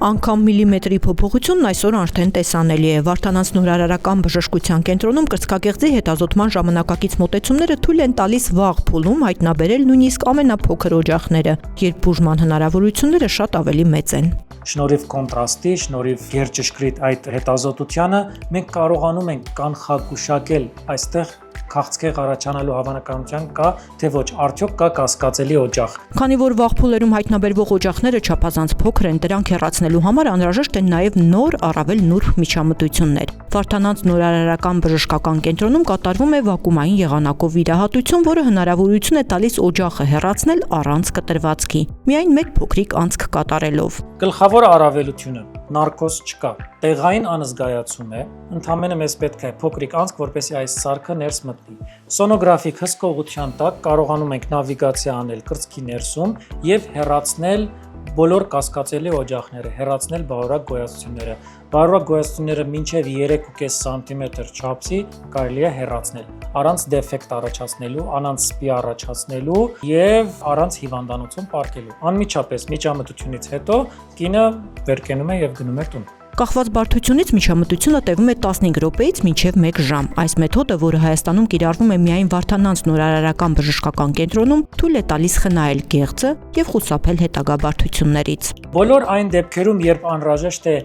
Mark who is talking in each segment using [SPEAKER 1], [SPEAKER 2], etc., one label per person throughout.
[SPEAKER 1] Անգամ միլիմետրի փոփոխությունն այսօր արդեն տեսանելի է։ Վարդանանց նորարարական բժշկության կենտրոնում կրծքագեղձի հետազոտման ժամանակակից մոտեցումները թույլ են տալիս վաղ փուլում հայտնաբերել նույնիսկ ամենափոքր օջախները, երբ բուժման հնարավորությունները շատ ավելի մեծ են։
[SPEAKER 2] Շնորհիվ կոնտրաստի, շնորհիվ գերճշգրիտ այդ հետազոտությանը մենք կարողանում ենք կանխագուշակել այստեղ քաղցկեղ առաջանալու հավանականություն կա, թե ոչ, արդյոք կա կասկածելի օջախ։
[SPEAKER 1] Քանի որ վաղ փուլերում հայտնաբերվող օջախները չափազանց փոքր են, դրանք հեռացնելու համար անհրաժեշտ են նաև նոր, առավել նուրբ միջամտություններ։ Վարդանանց նորարարական բժշկական կենտրոնում կատարվում է վակուումային եղանակով վիրահատություն, որը հնարավորություն է տալիս օջախը հեռացնել առանց կտրվածքի, միայն մեկ փոքրիկ անցք կատարելով։
[SPEAKER 2] Գլխավոր առավելությունը նարկոզ չկա, տեղային անզգայացում է, ընդհանրապես մեզ պետք է փոքրիկ անցք, որպեսզի այս սարքը ներս մտնի։ Սոնոգրաֆիկ հսկողության տակ կարողանում ենք նավիգացիա անել կրծքի ներսում եւ հեռացնել բոլոր կասկածելի օջախները, հեռացնել բարորակ գոյացությունները։ Բարորակ գոյացությունները մինչև 3.5 սանտիմետր չափսի կարելի է հեռացնել, առանց դեֆեկտ առաջացնելու, առանց սպի առաջացնելու եւ առանց հիվանդանոցում պարկելու։ Անմիջապես միջամտությունից հետո կինը վեր կենում է եւ գնում է տուն։
[SPEAKER 1] Կախված բարդությունից միջամտությունը տևում է 15 րոպեից մինչև 1 ժամ։ Այս մեթոդը, որը Հայաստանում կիրառվում է միայն Վարդանանց նորարարական բժշկական կենտրոնում, թույլ է տալիս խնայել գեղձը եւ խուսափել հետագա բարդություններից։
[SPEAKER 2] Բոլոր այն դեպքերում, երբ անհրաժեշտ է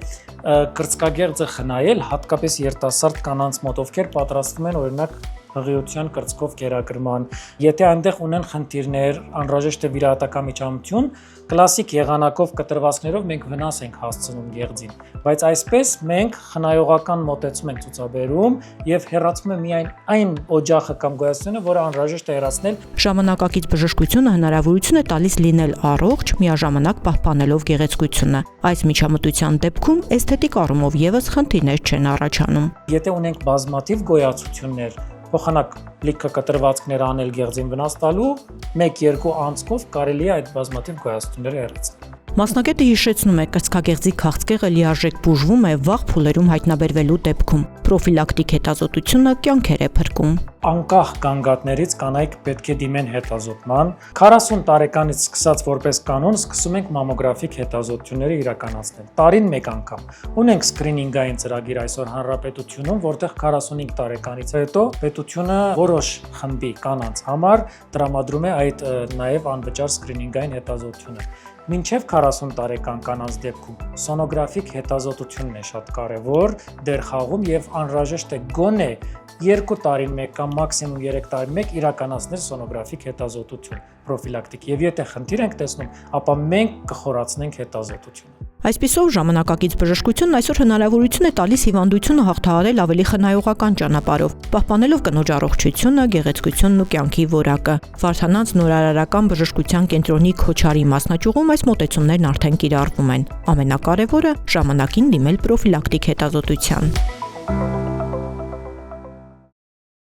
[SPEAKER 2] կրծքագեղձը խնայել, հատկապես երիտասարդ կանանց մոտ, ովքեր պատրաստվում են օրինակ հղիության կրծքով կերակրման, եթե այնտեղ ունեն խնդիրներ, անհրաժեշտ է վիրահատական միջամտություն, կլասիկ եղանակով կտրվածքներով մենք վնաս ենք հասցնում գեղձին, բայց այսպես մենք խնայողական մոտեցում ենք ցուցաբերում եւ հեռացնում է միայն այն օջախը կամ գոյացությունը, որը անհրաժեշտ է հեռացնել։
[SPEAKER 1] Ժամանակակից բժշկությունը հնարավորություն է տալիս լինել առողջ, միաժամանակ պահպանելով գեղեցկությունը։ Այս միջամտության դեպքում էսթետիկ առումով եւս խնդիրներ չեն առաջանում։
[SPEAKER 2] Եթե ունենք բազմաթիվ գոյացություններ, փոխանակ լիքը կտրվածքներ անել գեղձին վնաս տալու, 1-2 անցքով կարելի է այդ բազմաթիվ գոյացությունները հեռացնել։
[SPEAKER 1] Մասնագետը հիշեցնում է, կրծքագեղձի քաղցկեղը լիարժեք բուժվում է վաղ փուլերում հայտնաբերվելու դեպքում։ Պրոֆիլակտիկ հետազոտությունը կյանքեր է փրկում։
[SPEAKER 2] Անկախ գանգատներից կանայք պետք է դիմեն հետազոտման։ 40 տարեկանից սկսած որպես կանոն սկսում ենք մամոգրաֆիկ հետազոտությունները իրականացնել։ Տարին մեկ անգամ։ Ունենք սկրինինգային ծրագիր այսօր հանրապետությունում, որտեղ 45 տարեկանից հետո պետությունը որոշ խմբի կանանց համար տրամադրում է այդ նաև անվճար սկրինինգային հետազոտությունը։ Մինչև 40 տարեկան կանանց դեպքում սոնոգրաֆիկ հետազոտությունն է շատ կարևոր դեր խաղում եւ անհրաժեշտ է գոնե 2 տարին մեկ կամ մաքսիմում 3 տարին մեկ իրականացնել սոնոգրաֆիկ հետազոտություն պրոֆիլակտիկ եւ եթե խնդիր ենք տեսնում, ապա մենք կխորացնենք հետազոտությունը։
[SPEAKER 1] Այսպիսով ժամանակակից բժշկությունն այսօր հնարավորություն է տալիս հիվանդությունը հաղթահարել ավելի խնայողական ճանապարհով, պահպանելով կնոջ առողջությունը, գեղեցկությունն ու կյանքի որակը։ Վարդանանց նորարարական բժշկության կենտրոնի Քոչարի մասնաճյուղում այս մոտեցումներն արդեն կիրառվում են։ Ամենակարևորը ժամանակին դիմել պրոֆիլակտիկ հետազոտության։